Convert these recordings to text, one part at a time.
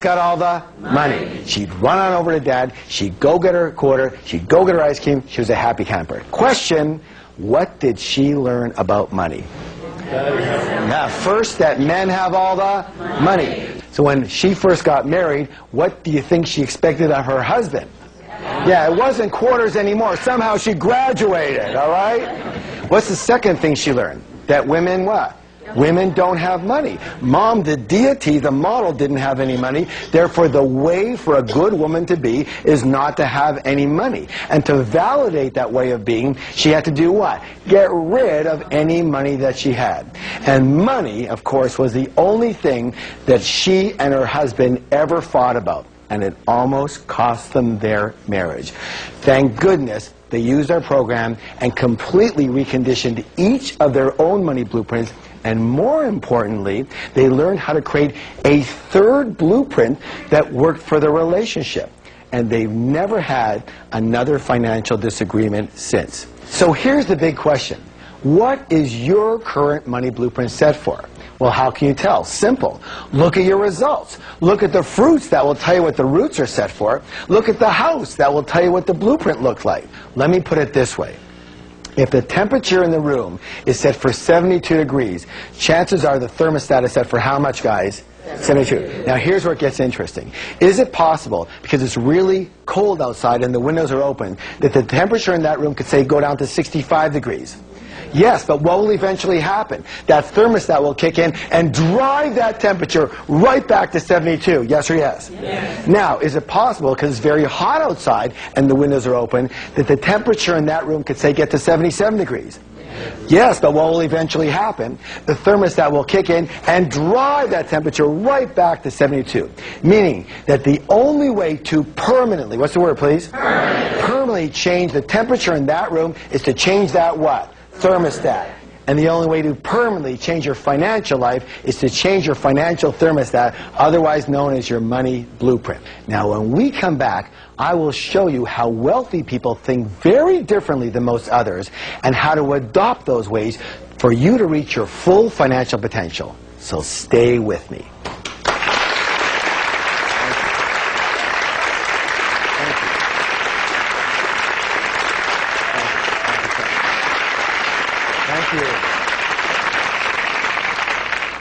got all the money. She'd run on over to Dad. She'd go get her quarter. She'd go get her ice cream. She was a happy camper. Question, what did she learn about money? Now, first, that men have all the money. So when she first got married, what do you think she expected of her husband? Yeah, it wasn't quarters anymore. Somehow she graduated, all right? What's the second thing she learned? That women what? Women don't have money. Mom, the deity, the model, didn't have any money. Therefore, the way for a good woman to be is not to have any money. And to validate that way of being, she had to do what? Get rid of any money that she had. And money, of course, was the only thing that she and her husband ever fought about. And it almost cost them their marriage. Thank goodness they used our program and completely reconditioned each of their own money blueprints. And more importantly, they learned how to create a third blueprint that worked for their relationship. And they've never had another financial disagreement since. So here's the big question. What is your current money blueprint set for? Well, how can you tell? Simple. Look at your results. Look at the fruits. That will tell you what the roots are set for. Look at the house. That will tell you what the blueprint looks like. Let me put it this way. If the temperature in the room is set for 72 degrees, chances are the thermostat is set for how much, guys? 72. Now here's where it gets interesting. Is it possible, because it's really cold outside and the windows are open, that the temperature in that room could, say, go down to 65 degrees? Yes, but what will eventually happen? That thermostat will kick in and drive that temperature right back to 72. Yes or yes? Yes. Now, is it possible, because it's very hot outside and the windows are open, that the temperature in that room could, say, get to 77 degrees? Yes, but what will eventually happen? The thermostat will kick in and drive that temperature right back to 72. Meaning that the only way to permanently, what's the word, please? Permanently change the temperature in that room is to change that what? Thermostat. And the only way to permanently change your financial life is to change your financial thermostat, otherwise known as your money blueprint. Now, when we come back, I will show you how wealthy people think very differently than most others and how to adopt those ways for you to reach your full financial potential. So stay with me.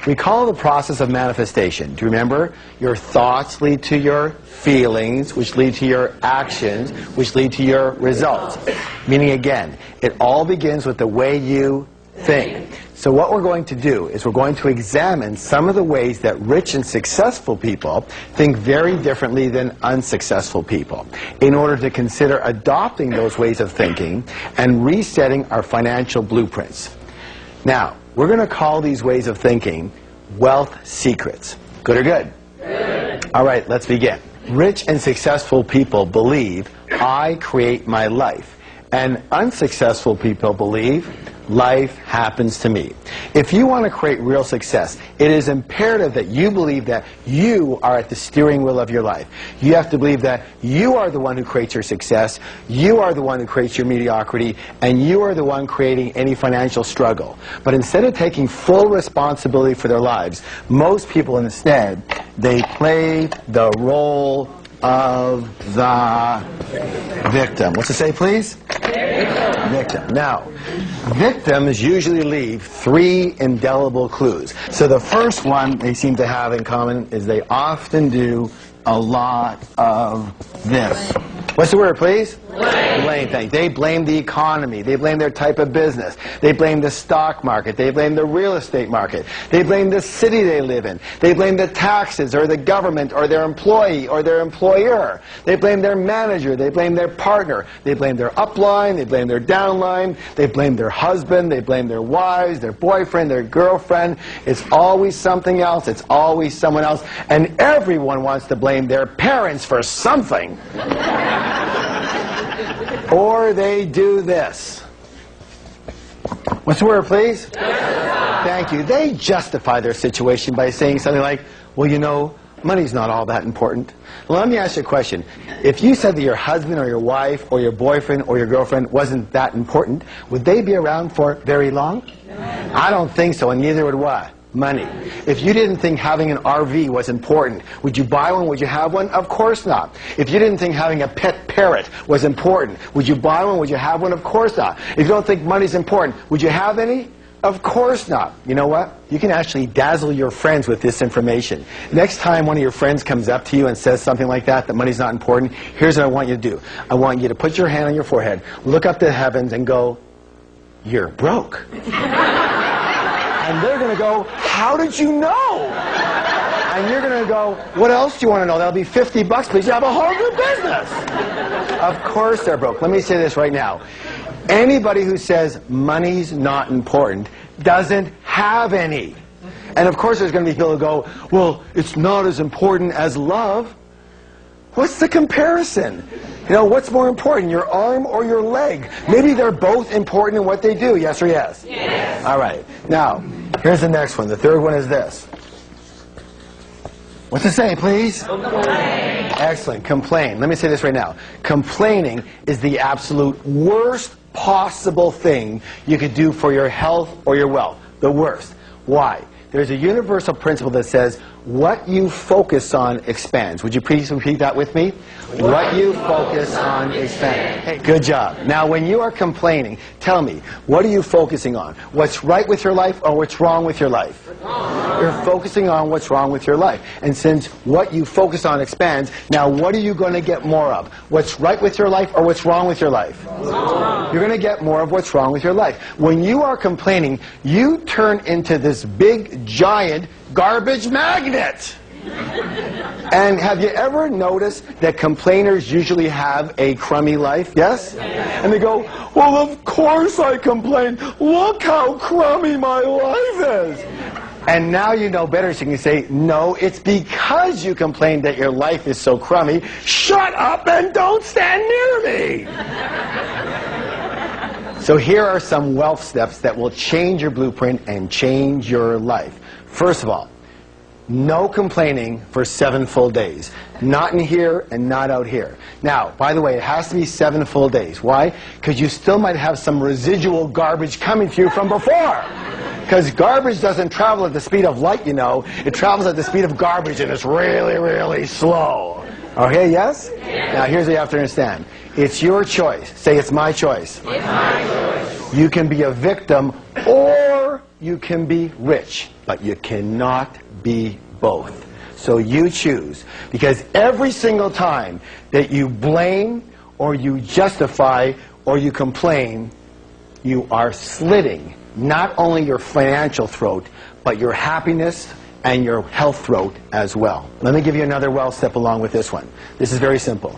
We call the process of manifestation. Do you remember? Your thoughts lead to your feelings, which lead to your actions, which lead to your results. Meaning, again, it all begins with the way you think. So what we're going to do is we're going to examine some of the ways that rich and successful people think very differently than unsuccessful people, in order to consider adopting those ways of thinking and resetting our financial blueprints. Now, we're going to call these ways of thinking wealth secrets. Good or good? Good. All right, let's begin. Rich and successful people believe, I create my life. And unsuccessful people believe, life happens to me. If you want to create real success, it is imperative that you believe that you are at the steering wheel of your life. You have to believe that you are the one who creates your success, you are the one who creates your mediocrity, and you are the one creating any financial struggle. But instead of taking full responsibility for their lives, most people instead, they play the role of the victim. What's it say, please? Victim. Now, victims usually leave 3 indelible clues. So the first one they seem to have in common is they often do a lot of this. What's the word, please? Blame things. They blame the economy. They blame their type of business. They blame the stock market. They blame the real estate market. They blame the city they live in. They blame the taxes or the government or their employee or their employer. They blame their manager. They blame their partner. They blame their upline. They blame their downline. They blame their husband. They blame their wives, their boyfriend, their girlfriend. It's always something else. It's always someone else. And everyone wants to blame their parents for something. Or they do this. What's the word, please? Thank you. They justify their situation by saying something like, well, you know, money's not all that important. Well, let me ask you a question. If you said that your husband or your wife or your boyfriend or your girlfriend wasn't that important, would they be around for very long? I don't think so, and neither would what? Money. If you didn't think having an RV was important, would you buy one? Would you have one? Of course not. If you didn't think having a pet parrot was important, would you buy one? Would you have one? Of course not. If you don't think money's important, would you have any? Of course not. You know what? You can actually dazzle your friends with this information. Next time one of your friends comes up to you and says something like that money's not important, here's what I want you to do. I want you to put your hand on your forehead, look up to the heavens, and go, "You're broke." And they're going to go, "How did you know?" And you're going to go, "What else do you want to know? That'll be 50 bucks, please. You have a whole new business." Of course they're broke. Let me say this right now. Anybody who says money's not important doesn't have any. And of course there's going to be people who go, "Well, it's not as important as love." What's the comparison? You know, what's more important, your arm or your leg? Maybe they're both important in what they do, yes or yes? Yes. All right. Now, here's the next one. The third one is this. What's it say, please? Complain. Excellent. Complain. Let me say this right now. Complaining is the absolute worst possible thing you could do for your health or your wealth. The worst. Why? There's a universal principle that says, what you focus on expands. Would you please repeat that with me? What you focus on expands. Hey, good job. Now, when you are complaining, tell me, what are you focusing on? What's right with your life or what's wrong with your life? You're focusing on what's wrong with your life. And since what you focus on expands, now what are you going to get more of? What's right with your life or what's wrong with your life? You're going to get more of what's wrong with your life. When you are complaining, you turn into this big, giant garbage magnet. And have you ever noticed that complainers usually have a crummy life? Yes? And they go, "Well, of course I complain. Look how crummy my life is." And now you know better, so you can say, "No, it's because you complain that your life is so crummy. Shut up and don't stand near me." So here are some wealth steps that will change your blueprint and change your life. First of all, no complaining for 7 full days. Not in here and not out here. Now, by the way, it has to be 7 full days. Why? Because you still might have some residual garbage coming to you from before. Because garbage doesn't travel at the speed of light, you know. It travels at the speed of garbage, and it's really, really slow. Okay, yes? Now, here's what you have to understand. It's your choice. Say, "It's my choice." It's my choice. You can be a victim or you can be rich, but you cannot be both. So you choose. Because every single time that you blame or you justify or you complain, you are slitting not only your financial throat, but your happiness and your health throat as well. Let me give you another wealth step along with this one. This is very simple.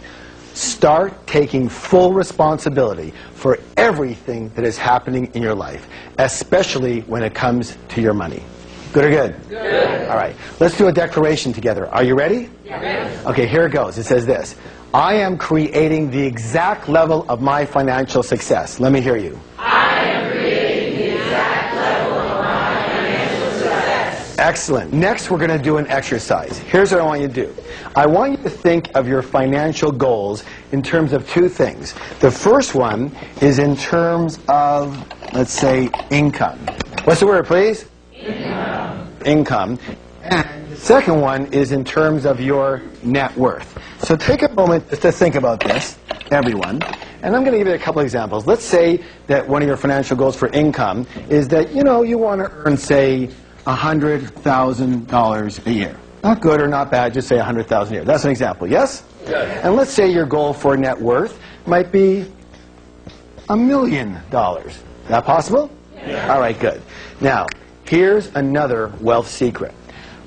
Start taking full responsibility for everything that is happening in your life, especially when it comes to your money. Good or good? Good. All right. Let's do a declaration together. Are you ready? Yes. Okay, here it goes. It says this. I am creating the exact level of my financial success. Let me hear you. I am creating the exact level of my financial success. Excellent. Next, we're going to do an exercise. Here's what I want you to do. I want you to think of your financial goals in terms of 2 things. The first one is in terms of, let's say, income. What's the word, please? Income. And the second one is in terms of your net worth. So take a moment just to think about this, everyone. And I'm going to give you a couple examples. Let's say that one of your financial goals for income is that, you know, you want to earn, say, $100,000 a year. Not good or not bad, just say $100,000 a year. That's an example, yes? Yes. And let's say your goal for net worth might be $1 million. Is that possible? Yes. All right, good. Now, here's another wealth secret.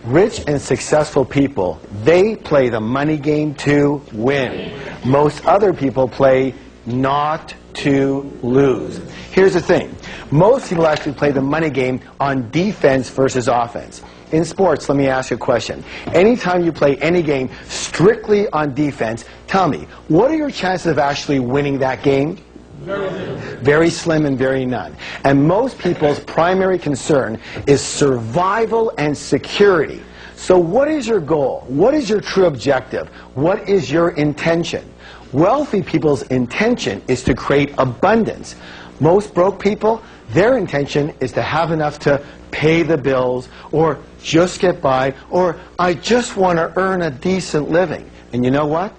Rich and successful people, they play the money game to win. Most other people play not to lose. Here's the thing. Most people actually play the money game on defense versus offense. In sports, let me ask you a question. Anytime you play any game strictly on defense, tell me, what are your chances of actually winning that game? Very slim and very none. And most people's primary concern is survival and security. So what is your goal? What is your true objective? What is your intention? Wealthy people's intention is to create abundance. Most broke people, their intention is to have enough to pay the bills, or just get by, or I just want to earn a decent living. And you know what?